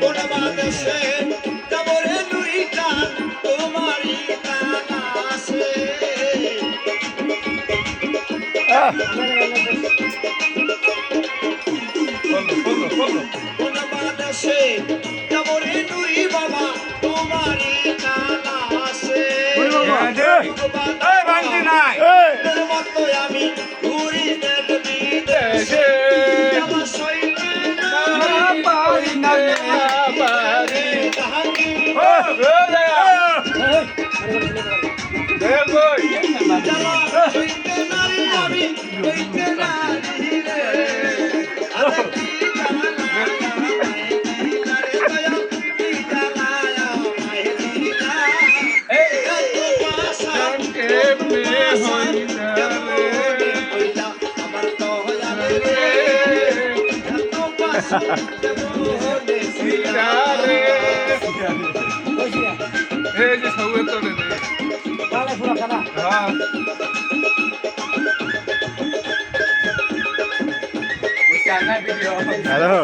কোন বাদেশে যাবরে নুরিটা তোমারই টানা আছে কোন বাদেশে যাবরে নুরি বাবা তোমারই টানা আছে মতো আমি ঘুরি দেশ বিদেশে আমার সইতে পারি না বাড়ি তাহাকে সইতে নারী আমি সইতে নারী রে আরে কি জানা রে দয়া কি জানা মাই দিলা এই এত পাশা কে মে হইলা হইলা আমার তো হইলা রে এত পাশা দেবলে সিরা রে এই যে সবে তো রে কালা পুরা কালা হ্যাঁ হ্যালো